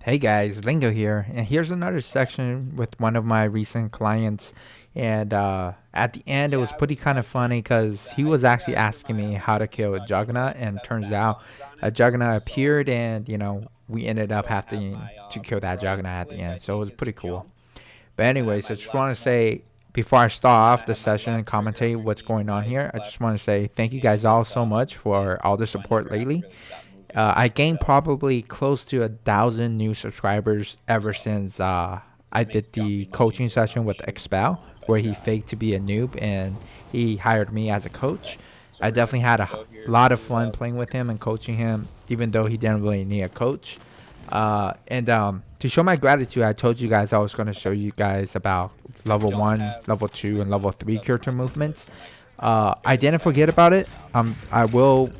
Hey guys, Lingo here, and here's another section with one of my recent clients. And at the end, it was pretty kind of funny because he was actually asking me how to kill a Juggernaut, and turns out a Juggernaut appeared, and we ended up having to kill that Juggernaut at the end. So it was pretty cool. But anyways, I just want to say before I start off the session and commentate what's going on here, I just want to say thank you guys all so much for all the support lately. I gained probably close to 1,000 new subscribers ever since I did the coaching session with Expel, where he faked to be a noob and he hired me as a coach. I definitely had a lot of fun playing with him and coaching him, even though he didn't really need a coach. And to show my gratitude, I told you guys I was going to show you guys about level 1, level 2, and level 3 character movements. I didn't forget about it. I will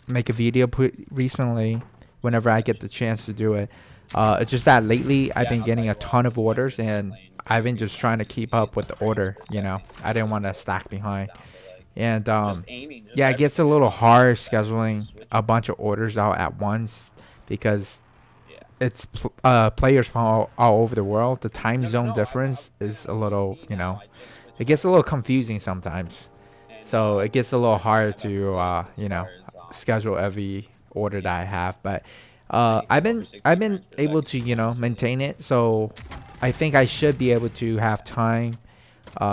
make a video recently whenever I get the chance to do it. It's just that lately I've been getting a ton of orders and I've been just trying to keep up with the order. I didn't want to stack behind. And yeah, it gets a little hard scheduling a bunch of orders out at once because it's players from all over the world. The time zone difference is a little, it gets a little confusing sometimes. So it gets a little hard to, schedule every order that I have. But I've been able to, maintain it. So I think I should be able to have time,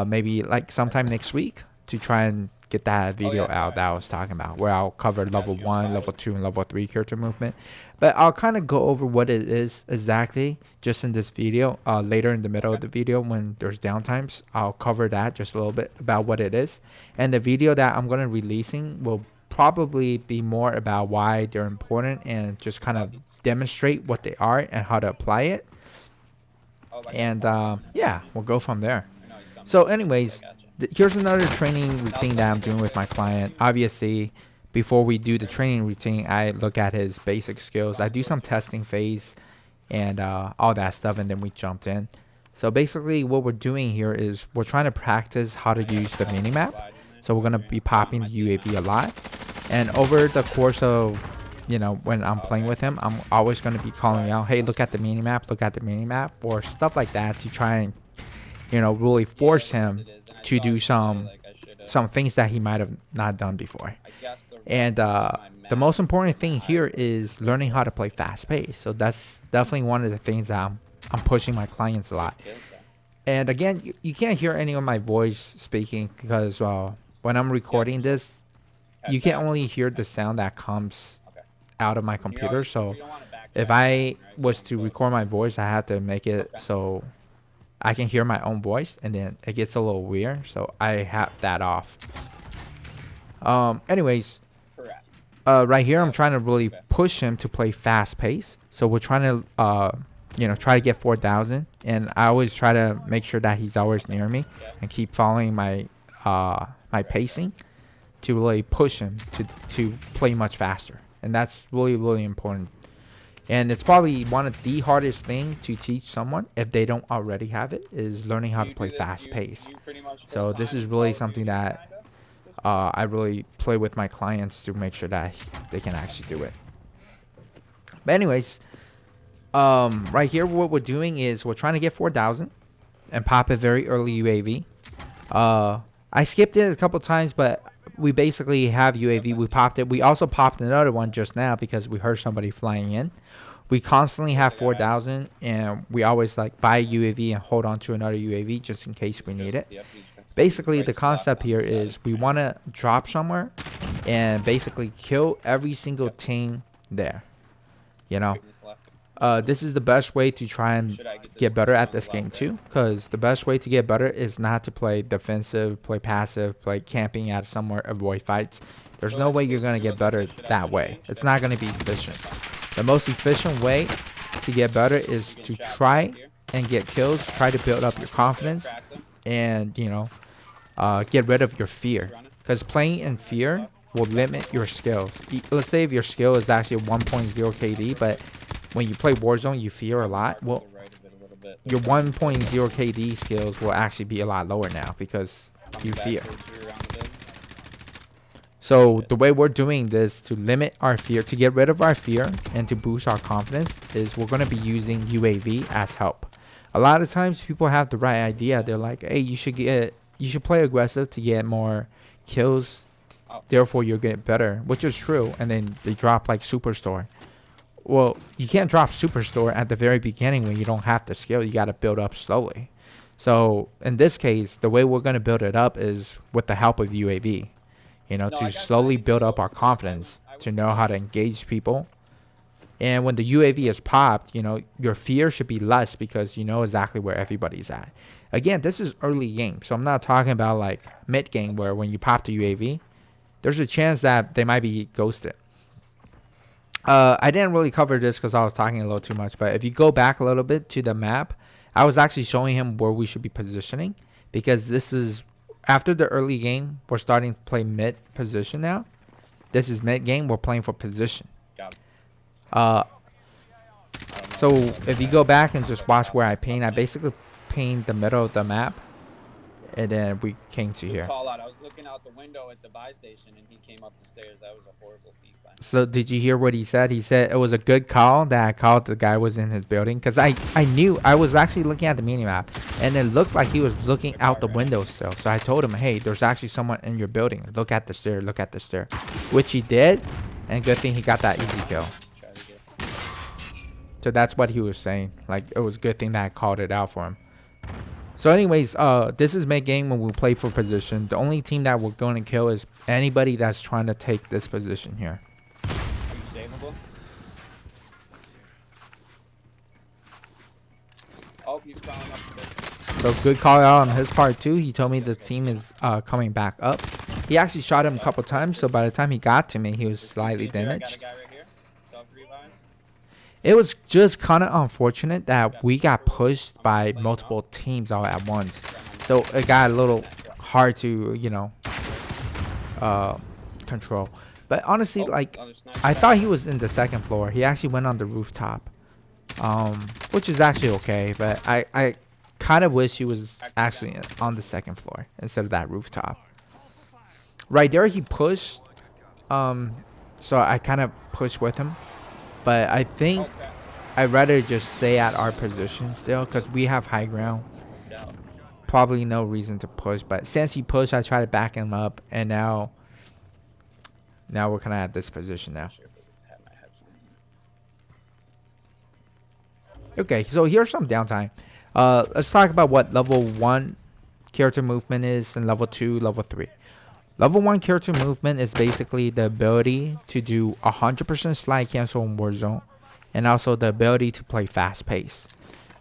maybe like sometime next week to try and get that video out that I was talking about, where I'll cover level 1, level 2, and level 3 character movement. But I'll kind of go over what it is exactly just in this video. Later in the middle of the video when there's downtimes, I'll cover that just a little bit about what it is. And the video that I'm going to releasing will probably be more about why they're important and just kind of demonstrate what they are and how to apply it. And yeah, we'll go from there. So anyways, here's another training routine that I'm doing with my client. Obviously, before we do the training routine, I look at his basic skills. I do some testing phase and all that stuff, and then we jumped in. So basically what we're doing here is we're trying to practice how to use the minimap. So we're going to be popping the UAV a lot. And over the course of, when I'm playing with him, I'm always going to be calling out, hey, look at the minimap, look at the minimap, or stuff like that to try and, really force him to do some things that he might have not done before. And the most important thing here is learning how to play fast pace. So that's definitely one of the things that I'm pushing my clients a lot. And again, you can't hear any of my voice speaking because when I'm recording this, you can only hear the sound that comes out of my computer. So if I was to record my voice, I have to make it so I can hear my own voice, and then it gets a little weird. So I have that off. Anyways, right here, I'm trying to really push him to play fast pace. So we're trying to, try to get 4,000. And I always try to make sure that he's always near me and keep following my pacing to really push him to play much faster. And that's really, really important. And it's probably one of the hardest things to teach someone if they don't already have it, is learning how to play fast pace. So this is really something that I really play with my clients to make sure that they can actually do it. But anyways, right here what we're doing is we're trying to get 4,000 and pop a very early UAV. I skipped it a couple times, but we basically have UAV. We popped it. We also popped another one just now because we heard somebody flying in. We constantly have 4,000, and we always like buy UAV and hold on to another UAV just in case we need it. Basically, the concept here is we want to drop somewhere and basically kill every single team there. This is the best way to try and get better at this game too, because the best way to get better is not to play defensive, play passive, play camping at somewhere, avoid fights. There's no way you're going to get better that way. It's not going to be efficient. The most efficient way to get better is to try and get kills, try to build up your confidence, and get rid of your fear, because playing in fear will limit your skills. Let's say if your skill is actually 1.0 KD, but when you play Warzone, you fear a lot. Well, your 1.0 KD skills will actually be a lot lower now because you fear. So the way we're doing this to limit our fear, to get rid of our fear and to boost our confidence, is we're going to be using UAV as help. A lot of times people have the right idea. They're like, hey, you should play aggressive to get more kills, therefore you'll get better, which is true. And then they drop like Superstore. Well, you can't drop Superstore at the very beginning when you don't have the skill. You got to build up slowly. So in this case, the way we're going to build it up is with the help of UAV. You know, to slowly build up our confidence, to know how to engage people. And when the UAV is popped, you know, your fear should be less because you know exactly where everybody's at. Again, this is early game, so I'm not talking about like mid game where when you pop the UAV, there's a chance that they might be ghosted. I didn't really cover this because I was talking a little too much, but if you go back a little bit to the map, I was actually showing him where we should be positioning, because this is after the early game. We're starting to play mid position now. This is mid game. We're playing for position. So if you go back and just watch where I basically paint the middle of the map, and then we came to here. Call out. I was looking out the window at the buy station, and he came up the stairs. That was a horrible feed. So did you hear what he said? He said it was a good call that I called the guy was in his building, because I knew I was actually looking at the minimap and it looked like he was looking out the window still. So I told him, hey, there's actually someone in your building. Look at the stair. Look at the stair, which he did, and good thing he got that easy kill. So that's what he was saying. Like, it was a good thing that I called it out for him. So anyways, this is mid game when we play for position. The only team that we're going to kill is anybody that's trying to take this position here. Oh, he's crawling up a bit. So good call out on his part too. He told me the team is coming back up. He actually shot him a couple times, so by the time he got to me, he was slightly damaged. It was just kind of unfortunate that we got pushed by multiple teams all at once. So it got a little hard to, you know, control. But honestly, like, I thought he was in the second floor. He actually went on the rooftop. Which is actually okay, but I kind of wish he was actually on the second floor instead of that rooftop. Right there he pushed, so I kind of pushed with him, but I think I'd rather just stay at our position still because we have high ground. Probably no reason to push, but since he pushed, I tried to back him up, and now we're kind of at this position now. Okay, so here's some downtime. Let's talk about what level 1 character movement is and level 2, level 3. Level 1 character movement is basically the ability to do 100% slide cancel in Warzone, and also the ability to play fast pace.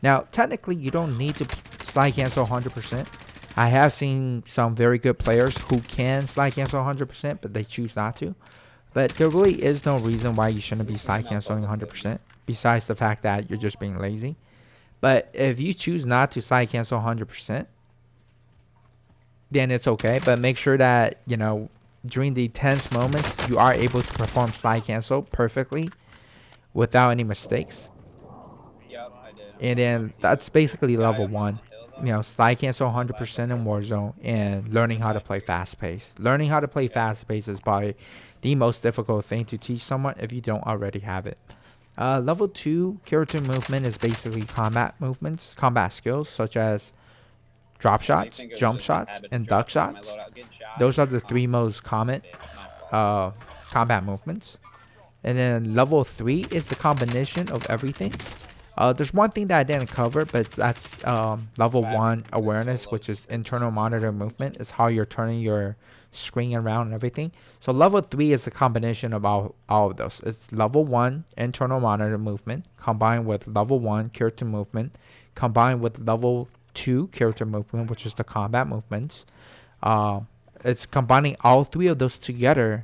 Now, technically, you don't need to slide cancel 100%. I have seen some very good players who can slide cancel 100%, but they choose not to. But there really is no reason why you shouldn't be slide canceling 100%. Besides the fact that you're just being lazy. But if you choose not to slide cancel 100%, then it's okay. But make sure that, you know, during the tense moments, you are able to perform slide cancel perfectly without any mistakes. And then that's basically level 1. You know, slide cancel 100% in Warzone and learning how to play fast pace. Learning how to play fast pace is probably the most difficult thing to teach someone if you don't already have it. Level 2 character movement is basically combat movements, combat skills such as drop shots, jump shots, and duck shots. Those are the 3 most common combat movements. And then level 3 is the combination of everything. There's one thing that I didn't cover, but that's level 1 awareness, which is internal monitor movement. It's how you're turning your screen around and everything. So level 3 is a combination of all of those. It's level 1 internal monitor movement combined with level 1 character movement combined with level 2 character movement, which is the combat movements. It's combining all 3 of those together,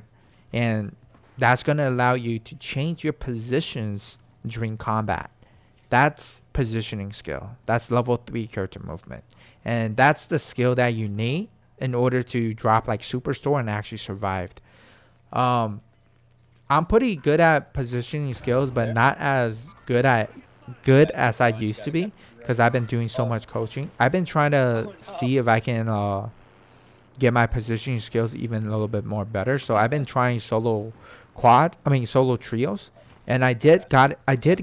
and that's going to allow you to change your positions during combat. That's positioning skill. That's level 3 character movement. And that's the skill that you need in order to drop like Superstore and actually survive. I'm pretty good at positioning skills, but not as good as I used to be because I've been doing so much coaching. I've been trying to see if I can get my positioning skills even a little bit more better. So I've been trying solo solo trios. And I did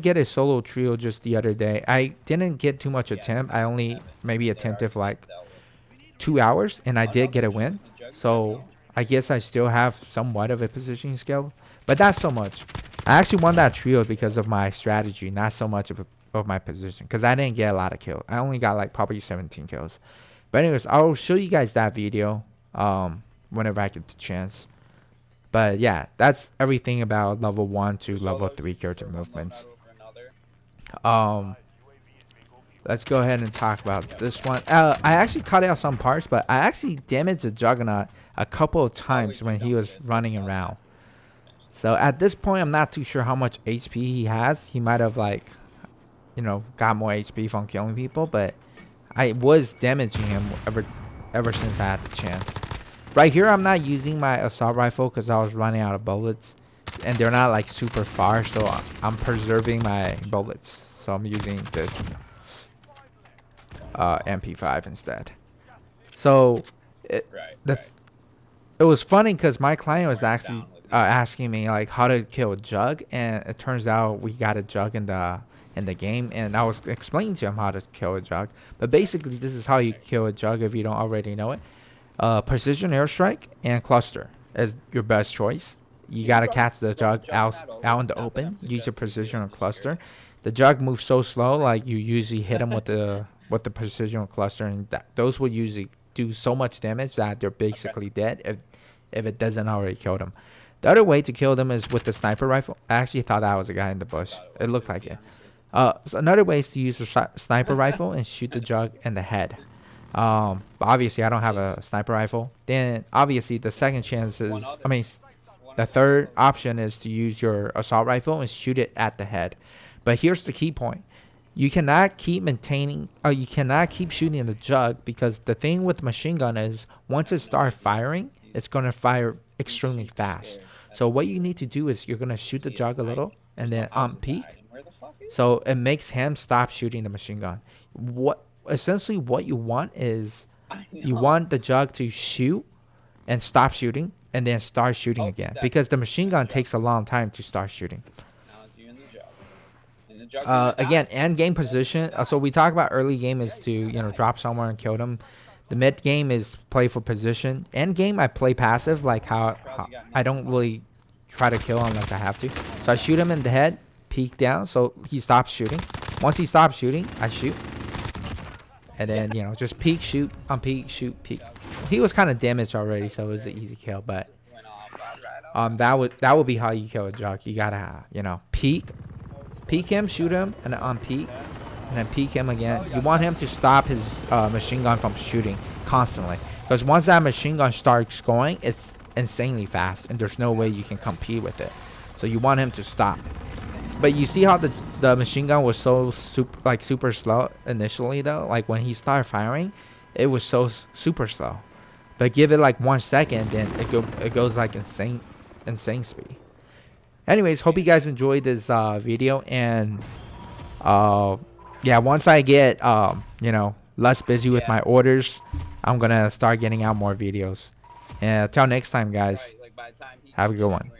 get a solo trio just the other day. I didn't get too much attempt. I only maybe attempted for like 2 hours, and I did get a win. So I guess I still have somewhat of a positioning skill, but not so much. I actually won that trio because of my strategy, not so much of my position, because I didn't get a lot of kills. I only got like probably 17 kills. But anyways, I'll show you guys that video whenever I get the chance. But yeah, that's everything about level 1 to level 3 character movements. Let's go ahead and talk about this one. I actually cut out some parts, but I actually damaged the Juggernaut a couple of times when he was running around. So at this point, I'm not too sure how much HP he has. He might have like, got more HP from killing people, but I was damaging him ever since I had the chance. Right here, I'm not using my assault rifle because I was running out of bullets, and they're not like super far, so I'm preserving my bullets. So I'm using this MP5 instead. So it was funny because my client was actually asking me like how to kill a Jugg, and it turns out we got a Jugg in the game, and I was explaining to him how to kill a Jugg. But basically, this is how you kill a Jugg if you don't already know it. Precision airstrike and cluster is your best choice. You gotta catch the Jugg out in the open. Use your precision or cluster. The Jugg moves so slow, like you usually hit him with the precision or cluster, and those will usually do so much damage that they're basically dead if it doesn't already kill them. The other way to kill them is with the sniper rifle. I actually thought that was a guy in the bush. It looked like it. So another way is to use the sniper rifle and shoot the Jugg in the head. But obviously I don't have a sniper rifle. Then obviously the second chance is, the third option is to use your assault rifle and shoot it at the head. But here's the key point. You cannot keep shooting the Jugg, because the thing with machine gun is once it starts firing, it's going to fire extremely fast. So what you need to do is you're going to shoot the Jugg a little and then on peak. So it makes him stop shooting the machine gun. Essentially what you want is you want the Jugg to shoot and stop shooting and then start shooting again, because the machine gun takes a long time to start shooting. Again, end game position. So we talk about early game is to drop somewhere and kill them. The mid game is play for position. End game I play passive, like how I don't really try to kill unless I have to. So I shoot him in the head, peek down, so he stops shooting. Once he stops shooting, I shoot, and then just peek, shoot, unpeek, shoot, peek. He was kind of damaged already, so it was an easy kill. But that would be how you kill a Jugg. You gotta peek him, shoot him, and then unpeek, and then peek him again. You want him to stop his machine gun from shooting constantly, because once that machine gun starts going, it's insanely fast, and there's no way you can compete with it. So you want him to stop. But you see how the machine gun was so super slow initially though. Like when he started firing, it was so super slow. But give it like 1 second, then it goes like insane speed. Anyways, hope you guys enjoyed this video, and yeah, once I get less busy with my orders, I'm gonna start getting out more videos. And until next time, guys, have a good one.